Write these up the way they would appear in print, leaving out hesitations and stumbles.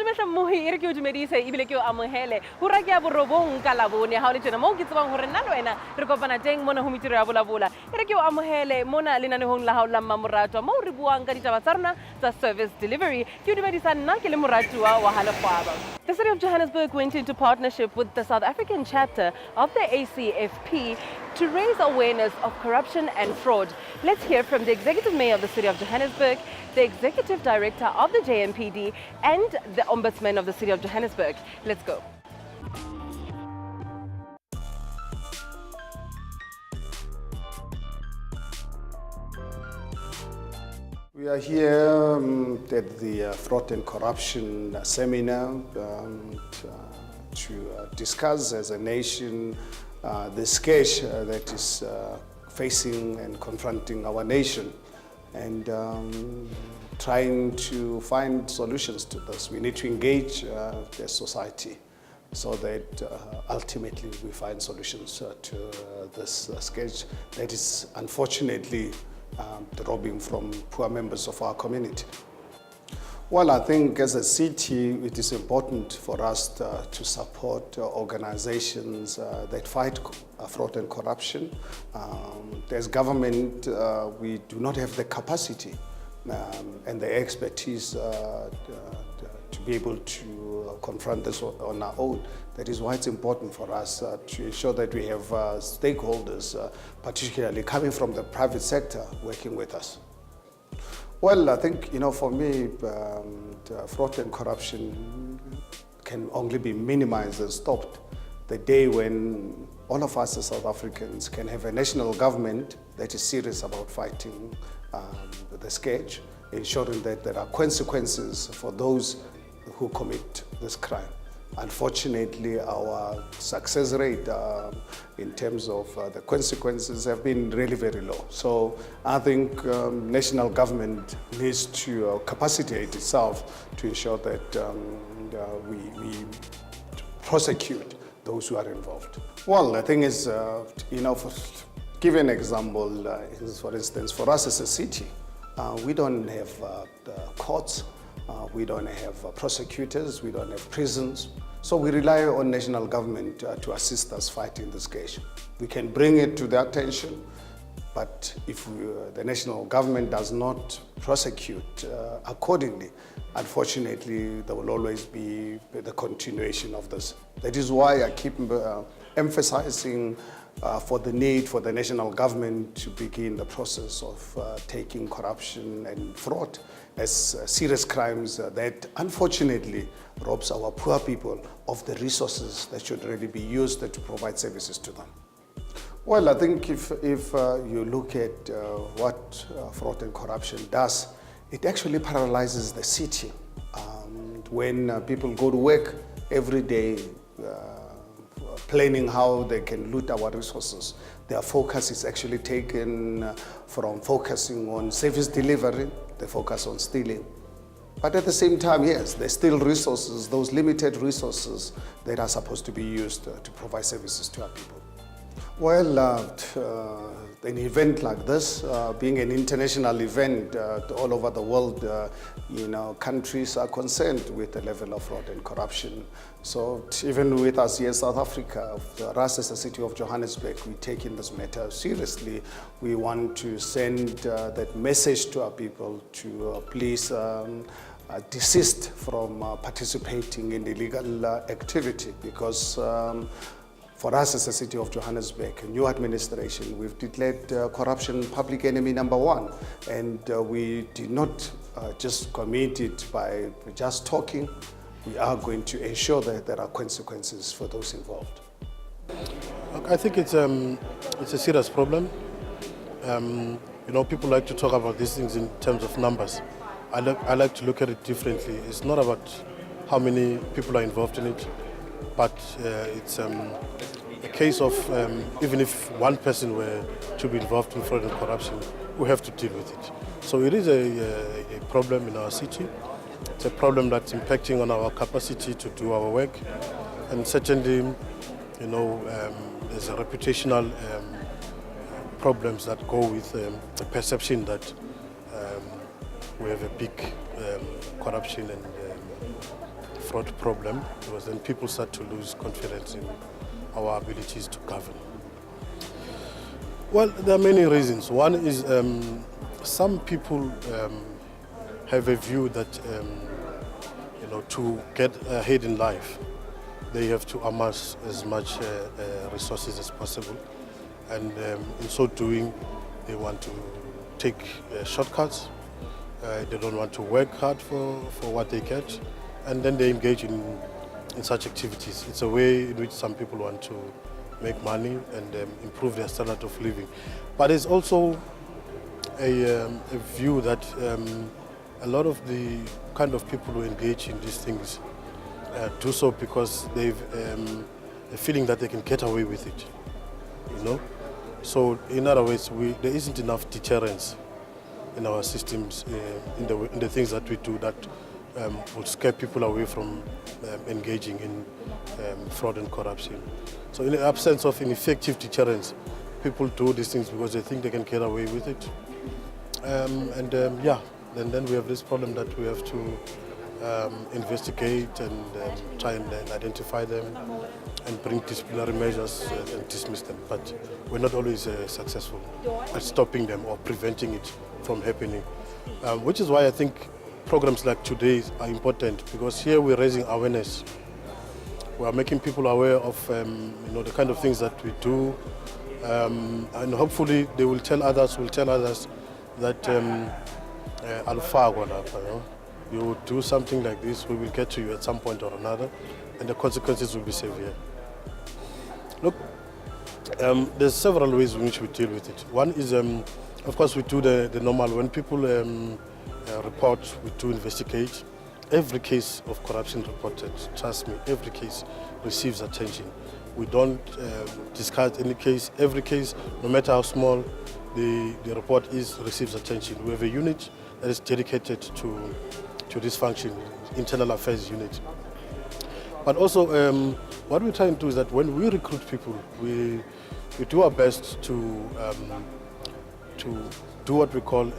Dumela mohi ere ke o dumedise ebile ke o amohele ho ra ke ya borobong ka labone ha o le tjena mo ke tsebang hore nna le wena re kopana teng mona ho Mintirho ya Vulavula ere ke o amohele mona lenanehong la hao la mmamoratwa mo re buang ka ditaba tsa rona tsa service delivery ke o dumedisa nna ke le moratuwa wa Halefwaba. The City of Johannesburg went into partnership with the South African chapter of the ACFP to raise awareness of corruption and fraud. Let's hear from the Executive Mayor of the City of Johannesburg, the Executive Director of the JMPD, and the Ombudsman of the City of Johannesburg. Let's go. We are here at the Fraud and Corruption Seminar to discuss as a nation the scourge that is facing and confronting our nation, and trying to find solutions to this. We need to engage the society so that ultimately we find solutions to this scourge that is unfortunately robbing from poor members of our community. Well, I think as a city, it is important for us to support organizations that fight fraud and corruption. As government, we do not have the capacity and the expertise to be able to confront this on our own. That is why it's important for us to ensure that we have stakeholders, particularly coming from the private sector, working with us. Well, I think, for me, fraud and corruption can only be minimized and stopped the day when all of us as South Africans can have a national government that is serious about fighting the scourge, ensuring that there are consequences for those who commit this crime. Unfortunately, our success rate in terms of the consequences have been really very low. So I think national government needs to capacitate itself to ensure that we prosecute those who are involved. Well, the thing is, give an example, for instance, for us as a city, we don't have courts, we don't have prosecutors, we don't have prisons. So we rely on national government to assist us fighting this case. We can bring it to their attention, but if the national government does not prosecute accordingly, unfortunately, there will always be the continuation of this. That is why I keep emphasizing for the need for the national government to begin the process of taking corruption and fraud as serious crimes that unfortunately robs our poor people of the resources that should really be used to provide services to them. Well, I think if you look at what fraud and corruption does, it actually paralyzes the city. When people go to work every day planning how they can loot our resources, their focus is actually taken from focusing on service delivery, they focus on stealing. But at the same time, yes, there's still resources, those limited resources that are supposed to be used to provide services to our people. Well, an event like this, being an international event all over the world, countries are concerned with the level of fraud and corruption. So even with us here in South Africa, for us as the City of Johannesburg, we take in this matter seriously. We want to send that message to our people to please desist from participating in illegal activity, because for us as a City of Johannesburg, a new administration, we've declared corruption public enemy #1, and we did not just commit it by just talking. We are going to ensure that there are consequences for those involved. I think it's a serious problem. People like to talk about these things in terms of numbers. I like to look at it differently. It's not about how many people are involved in it, but it's a case of even if one person were to be involved in fraud and corruption, we have to deal with it. So it is a problem in our city. It's a problem that's impacting on our capacity to do our work, and certainly, there's a reputational problems that go with the perception that we have a big corruption and fraud problem, because then people start to lose confidence in our abilities to govern. Well, there are many reasons. One is some people have a view that to get ahead in life, they have to amass as much resources as possible, and in so doing, they want to take shortcuts. They don't want to work hard for what they get, and then they engage in such activities. It's a way in which some people want to make money and improve their standard of living. But there's also a view that a lot of the kind of people who engage in these things do so because they've a feeling that they can get away with it, So in other words, there isn't enough deterrence in our systems, in the things that we do that will scare people away from engaging in fraud and corruption. So in the absence of an effective deterrence, people do these things because they think they can get away with it. And then we have this problem that we have to investigate and try and identify them and bring disciplinary measures and dismiss them. But we're not always successful at stopping them or preventing it from happening, which is why I think programs like today's are important, because here we're raising awareness. We are making people aware of the kind of things that we do, and hopefully they will tell others that you do something like this, we will get to you at some point or another, and the consequences will be severe. Look, there's several ways in which we deal with it. One is, of course, we do the normal. When people report, we do investigate. Every case of corruption reported, trust me, every case receives attention. We don't discard any case. Every case, no matter how small the report is, receives attention. We have a unit that is dedicated to this function, internal affairs unit. But also, what we try and do is that when we recruit people, we do our best to do what we call,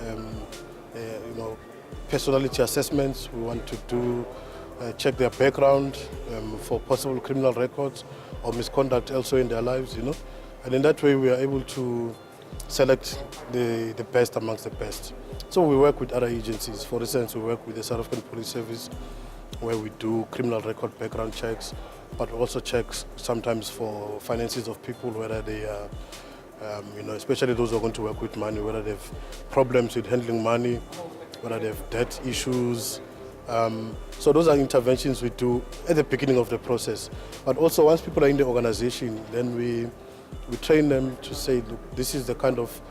personality assessments. We want to check their background for possible criminal records or misconduct also in their lives, And in that way, we are able to select the best amongst the best. So we work with other agencies. For instance, we work with the South African Police Service, where we do criminal record background checks, but also checks sometimes for finances of people, whether they are, especially those who are going to work with money, whether they have problems with handling money, whether they have debt issues. So those are interventions we do at the beginning of the process. But also once people are in the organization, then we train them to say, look, this is the kind of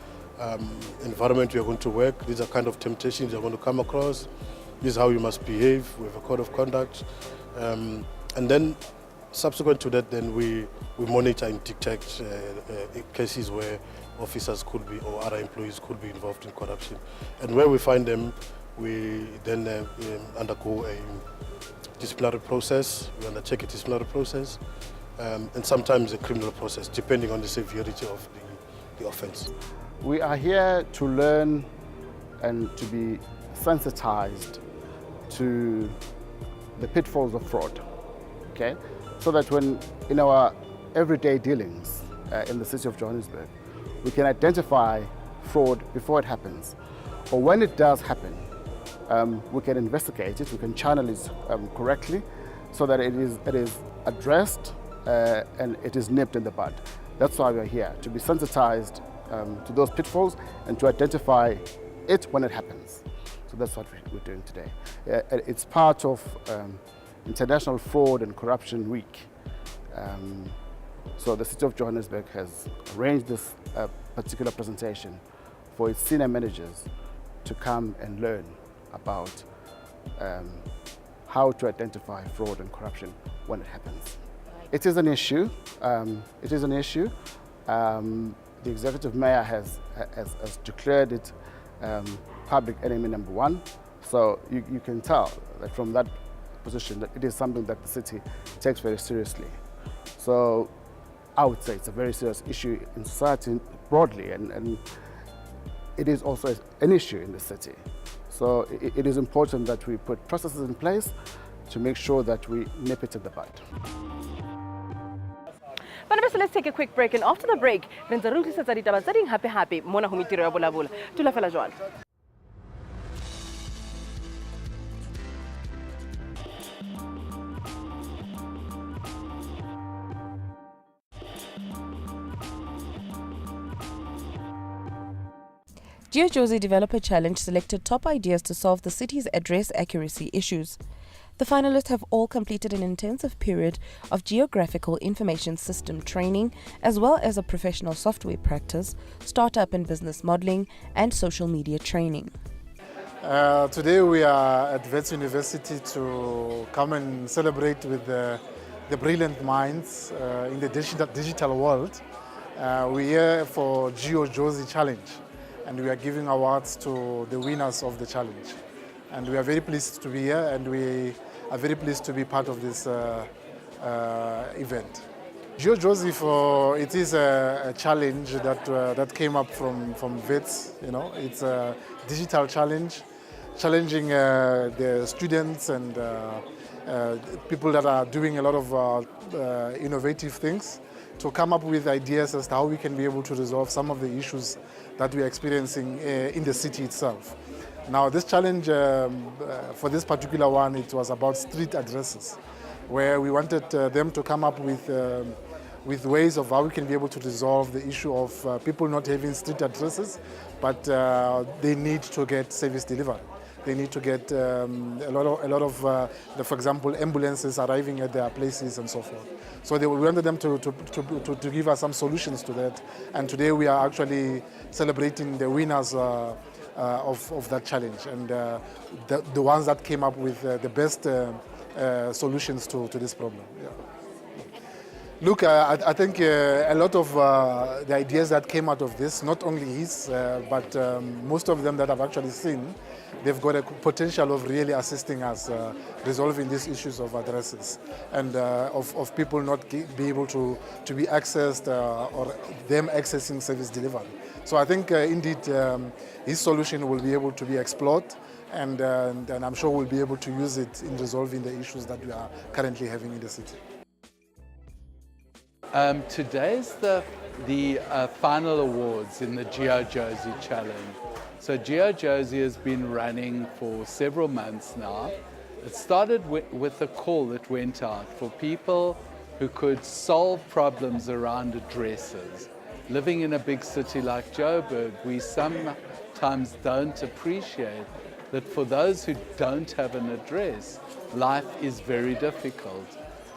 environment you're going to work, these are kind of temptations you're going to come across, this is how you must behave, we have a code of conduct. And then subsequent to that, then we monitor and detect cases where officers could be or other employees could be involved in corruption. And where we find them, we then undergo a disciplinary process, we undertake a disciplinary process, and sometimes a criminal process, depending on the severity of the offense. We are here to learn and to be sensitized to the pitfalls of fraud, okay? So that when in our everyday dealings in the city of Johannesburg, we can identify fraud before it happens, or when it does happen, we can investigate it, we can channel it correctly, so that it is addressed and it is nipped in the bud. That's why we're here, to be sensitized to those pitfalls and to identify it when it happens. So that's what we're doing today. It's part of International Fraud and Corruption Week. So the City of Johannesburg has arranged this particular presentation for its senior managers to come and learn about how to identify fraud and corruption when it happens. It is an issue. The executive mayor has declared it public enemy number one. So you can tell that from that position that it is something that the city takes very seriously. So I would say it's a very serious issue in society broadly, and it is also an issue in the city. So it is important that we put processes in place to make sure that we nip it in the bud. But let's take a quick break, and after the break, re ntse re utlwisetsa ditaba tse ding hape mona ho Mintirho ya Vulavula. Tula fela jwale. GeoJozi Developer Challenge selected top ideas to solve the city's address accuracy issues. The finalists have all completed an intensive period of geographical information system training, as well as a professional software practice, startup and business modeling, and social media training. Today we are at Wits University to come and celebrate with the brilliant minds in the digital world. We're here for GeoJozi Challenge, and we are giving awards to the winners of the challenge. And we are very pleased to be here, and we are very pleased to be part of this event. GeoJozi, it is a challenge that came up from Wits. You know, it's a digital challenge, challenging the students and people that are doing a lot of innovative things to come up with ideas as to how we can be able to resolve some of the issues that we are experiencing in the city itself. Now, this challenge, for this particular one, it was about street addresses, where we wanted them to come up with ways of how we can be able to resolve the issue of people not having street addresses, but they need to get service delivered. They need to get a lot of for example, ambulances arriving at their places and so forth. So we wanted them to give us some solutions to that. And today we are actually celebrating the winners of that challenge, and the ones that came up with the best solutions to this problem. Yeah. Look, I think a lot of the ideas that came out of this, not only his, but most of them that I've actually seen, they've got a potential of really assisting us resolving these issues of addresses and of people not be able to be accessed or them accessing service delivery. So I think indeed his solution will be able to be explored, and I'm sure we'll be able to use it in resolving the issues that we are currently having in the city. Today's the final awards in the GeoJozi Challenge. So GeoJozi has been running for several months now. It started with a call that went out for people who could solve problems around addresses. Living in a big city like Joburg, we sometimes don't appreciate that for those who don't have an address, life is very difficult.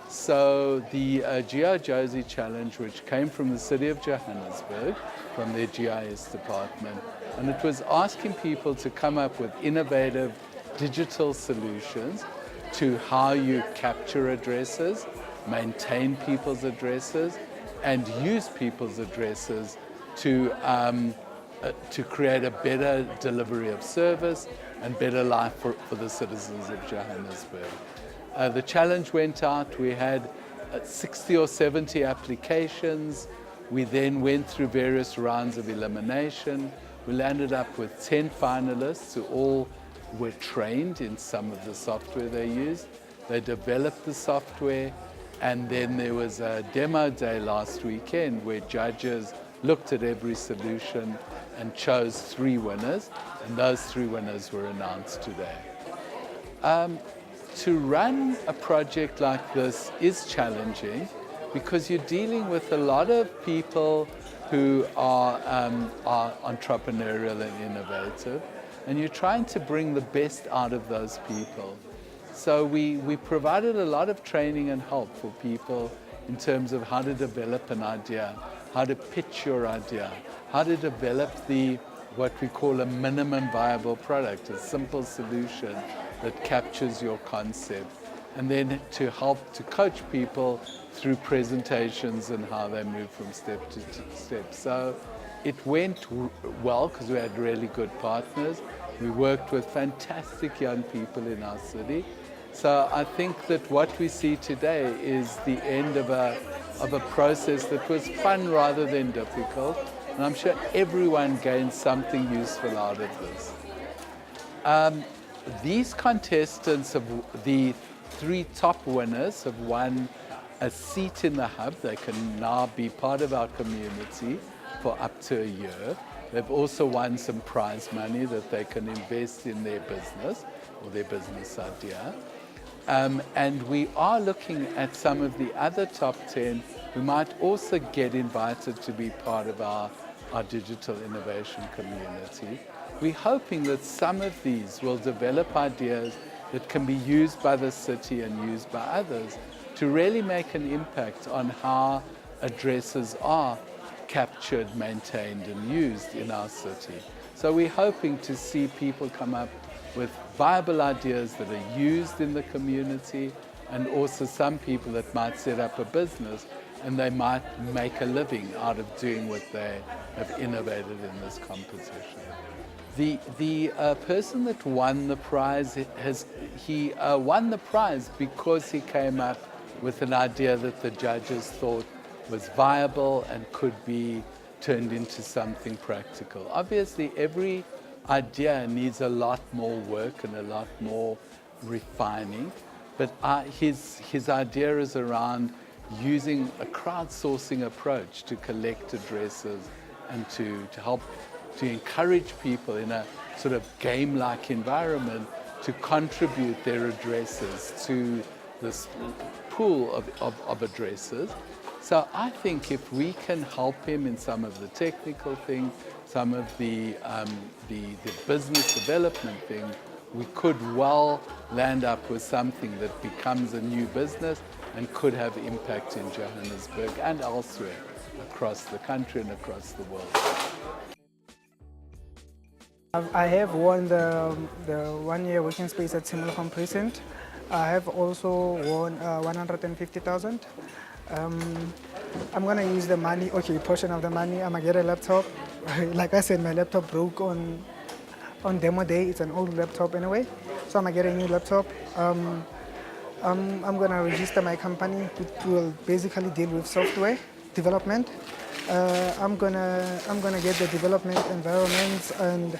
So the GeoJozi Challenge, which came from the city of Johannesburg, from their GIS department, and it was asking people to come up with innovative digital solutions to how you capture addresses, maintain people's addresses, and use people's addresses to create a better delivery of service and better life for the citizens of Johannesburg. The challenge went out, we had 60 or 70 applications. We then went through various rounds of elimination. We landed up with 10 finalists who all were trained in some of the software they used. They developed the software, and then there was a demo day last weekend where judges looked at every solution and chose 3 winners, and those 3 winners were announced today. To run a project like this is challenging because you're dealing with a lot of people who are entrepreneurial and innovative, and you're trying to bring the best out of those people. So we provided a lot of training and help for people in terms of how to develop an idea, how to pitch your idea, how to develop what we call a minimum viable product, a simple solution that captures your concept, and then to help to coach people through presentations and how they move from step to step. So it went well because we had really good partners. We worked with fantastic young people in our city. So I think that what we see today is the end of a process that was fun rather than difficult, and I'm sure everyone gained something useful out of this. These contestants, the 3 top winners have won a seat in the hub. They can now be part of our community for up to a year. They've also won some prize money that they can invest in their business or their business idea. And we are looking at some of the other top 10 who might also get invited to be part of our digital innovation community. We're hoping that some of these will develop ideas that can be used by the city and used by others to really make an impact on how addresses are captured, maintained and used in our city. So we're hoping to see people come up with viable ideas that are used in the community, and also some people that might set up a business and they might make a living out of doing what they have innovated in this competition. The person that won the prize, won the prize because he came up with an idea that the judges thought was viable and could be turned into something practical. Obviously, every idea needs a lot more work and a lot more refining, but his idea is around using a crowdsourcing approach to collect addresses and to help to encourage people in a sort of game-like environment to contribute their addresses to this pool of addresses. So I think if we can help him in some of the technical things, some of the business development things, we could well land up with something that becomes a new business and could have impact in Johannesburg and elsewhere across the country and across the world. I have won the 1-year working space at Simulcom Precinct. I have also won 150,000. I'm gonna use the money, a portion of the money. I'm gonna get a laptop. Like I said, my laptop broke on demo day. It's an old laptop anyway, so I'm gonna get a new laptop. I'm gonna register my company, which will basically deal with software development. I'm gonna get the development environments and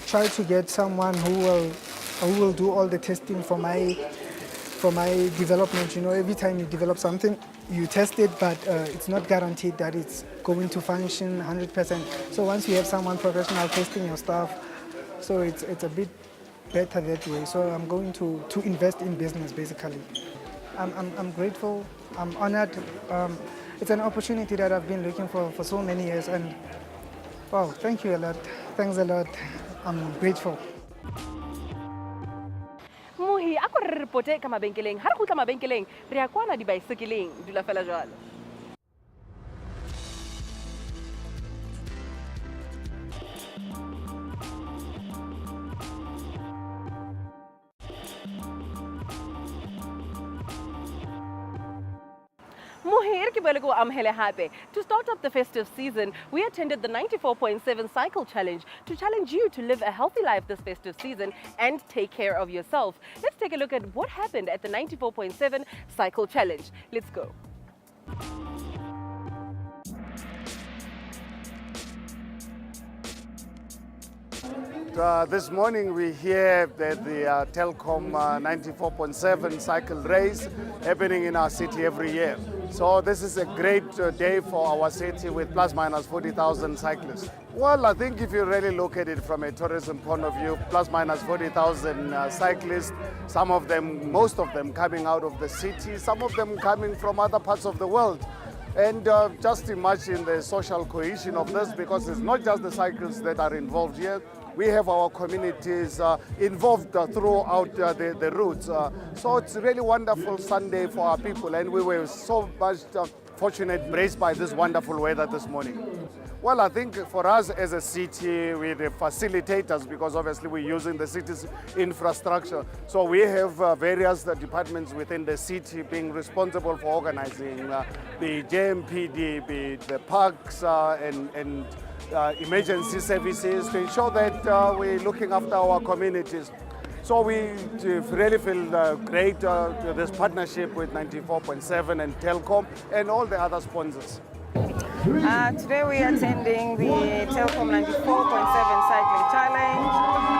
try to get someone who will do all the testing for my development. You know, every time you develop something, you test it, but it's not guaranteed that it's going to function 100%. So once you have someone professional testing your stuff, so it's a bit better that way. So I'm going to invest in business basically. I'm grateful. I'm honored. It's an opportunity that I've been looking for so many years, and wow, thank you a lot. Thanks a lot. I'm grateful. Mohi, ako re repote ka mabenkeleng. Ha re kgutla mabenkeleng, re ya kwana dibaesekeleng, dula fela jwalo. To start up the festive season, we attended the 94.7 Cycle Challenge to challenge you to live a healthy life this festive season and take care of yourself. Let's take a look at what happened at the 94.7 Cycle Challenge. Let's go. This morning we're here at the Telkom 94.7 cycle race happening in our city every year. So this is a great day for our city with plus minus 40,000 cyclists. Well, I think if you really look at it from a tourism point of view, plus minus 40,000 cyclists, some of them, most of them coming out of the city, some of them coming from other parts of the world. And just imagine the social cohesion of this, because it's not just the cyclists that are involved here. We have our communities involved throughout the routes. So it's a really wonderful Sunday for our people, and we were so much fortunate, blessed by this wonderful weather this morning. Well, I think for us as a city, we're the facilitators, because obviously we're using the city's infrastructure. So we have various departments within the city being responsible for organizing the JMPD, the parks and emergency services, to ensure that we're looking after our communities. So we really feel great this partnership with 94.7 and Telkom and all the other sponsors. Today we are attending the Telkom 94.7 Cycling Challenge.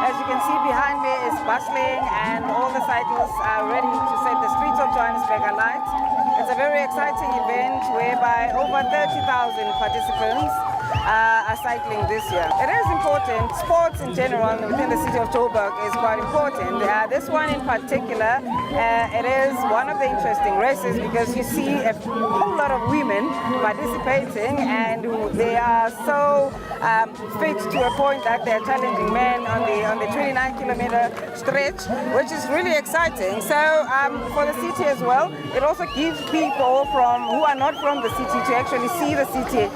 As you can see behind me is bustling and all the cyclists are ready to set the streets of Johannesburg alight. It's a very exciting event whereby over 30,000 participants are cycling this year. It is important. Sports in general within the city of Joburg is quite important. This one in particular, it is one of the interesting races because you see a whole lot of women participating and they are so fit to a point that they're challenging men on the 29-kilometer stretch, which is really exciting. So for the city as well, it also gives people who are not from the city to actually see the city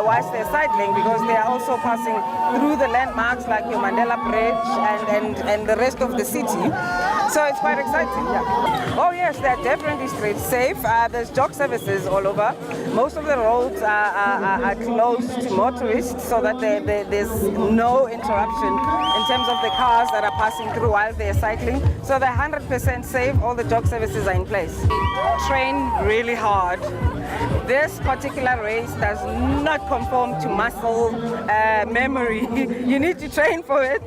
whilst they're cycling, because they are also passing through the landmarks like your Mandela Bridge and the rest of the city. So it's quite exciting. Yeah. Oh yes, they're definitely street safe. There's jog services all over. Most of the roads are closed to motorists so that there's no interruption in terms of the cars that are passing through while they're cycling. So they're 100% safe. All the jog services are in place. Train really hard. This particular race does not conform to muscle memory. You need to train for it,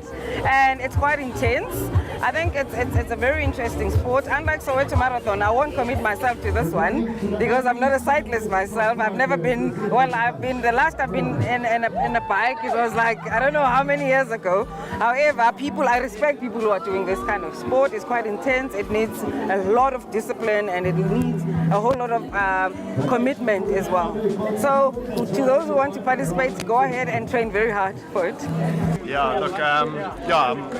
and it's quite intense. I think it's a very interesting sport. Unlike Soweto Marathon, I won't commit myself to this one because I'm not a cyclist myself. I've never been, the last I've been in a bike, it was like, I don't know how many years ago. However, I respect people who are doing this kind of sport. It's quite intense. It needs a lot of discipline and it needs a whole lot of commitment as well. So to those who want to participate, go ahead and train very hard for it. Yeah, look,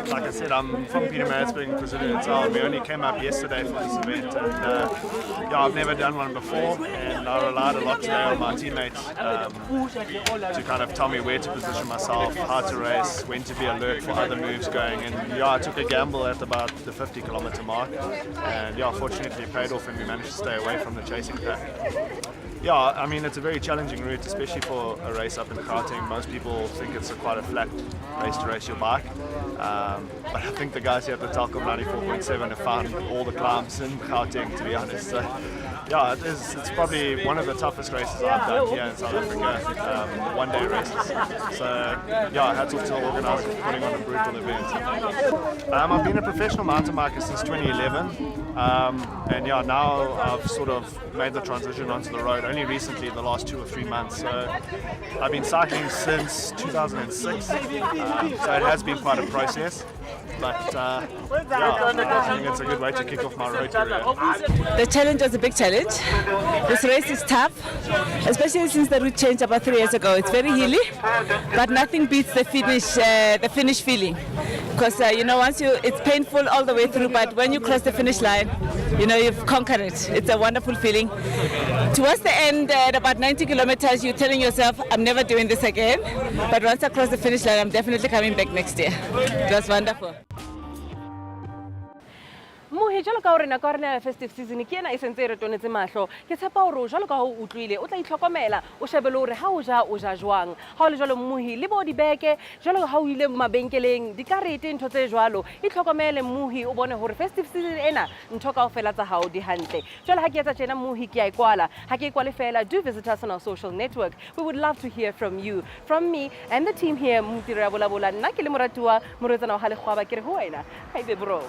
like I said, I'm from Pietermaritzburg in KwaZulu-Natal. We only came up yesterday for this event, and I've never done one before, and I relied a lot today on my teammates to kind of tell me where to position myself, how to race, when to be alert for other moves going, and I took a gamble at about the 50-kilometer mark, and fortunately it paid off, and we managed to stay away from the chasing pack. Yeah, I mean, it's a very challenging route, especially for a race up in Gauteng. Most people think it's quite a flat race to race your bike. But I think the guys here at the Telkom 94.7 have found all the climbs in Gauteng, to be honest. So, yeah, it's probably one of the toughest races I've done here in South Africa, one-day races. So, yeah, hats off to the organisers for putting on a brutal event. I've been a professional mountain biker since 2011. And now I've sort of made the transition onto the road only recently, the last 2 or 3 months. So I've been cycling since 2006, so it has been quite a process. But I think it's a good way to kick off my road career. The challenge was a big challenge. This race is tough, especially since the route changed about 3 years ago. It's very hilly, but nothing beats the finish feeling. Because it's painful all the way through, but when you cross the finish line, you've conquered it. It's a wonderful feeling. Towards the end, at about 90 kilometers, you're telling yourself, I'm never doing this again. But once I cross the finish line, I'm definitely coming back next year. It was wonderful. Mohe jalo ka hore na ka rena festive season ke ena e sentse re tonetse mahlo ke tshepa hore jalo ka ho utlwile o tla itlhokomela o shebele hore ha o ja jwang ha o le jalo mohi le bo dibeke jalo ha o ile mabenkeleng dikarete ntho tse jwalo itlhokomele mohi o bone hore festive season ena ntho kaofela tsa hao di hantle jalo ha ke etsa tjena mohi ke a ikwala ha ke ikwale fela do visit us on our social network. We would love to hear from you, from me and the team here Mintirho Vulavula. Nna ke le moratuwa moretsana wa ha le khwaba ke re ho wena ha ibe bro.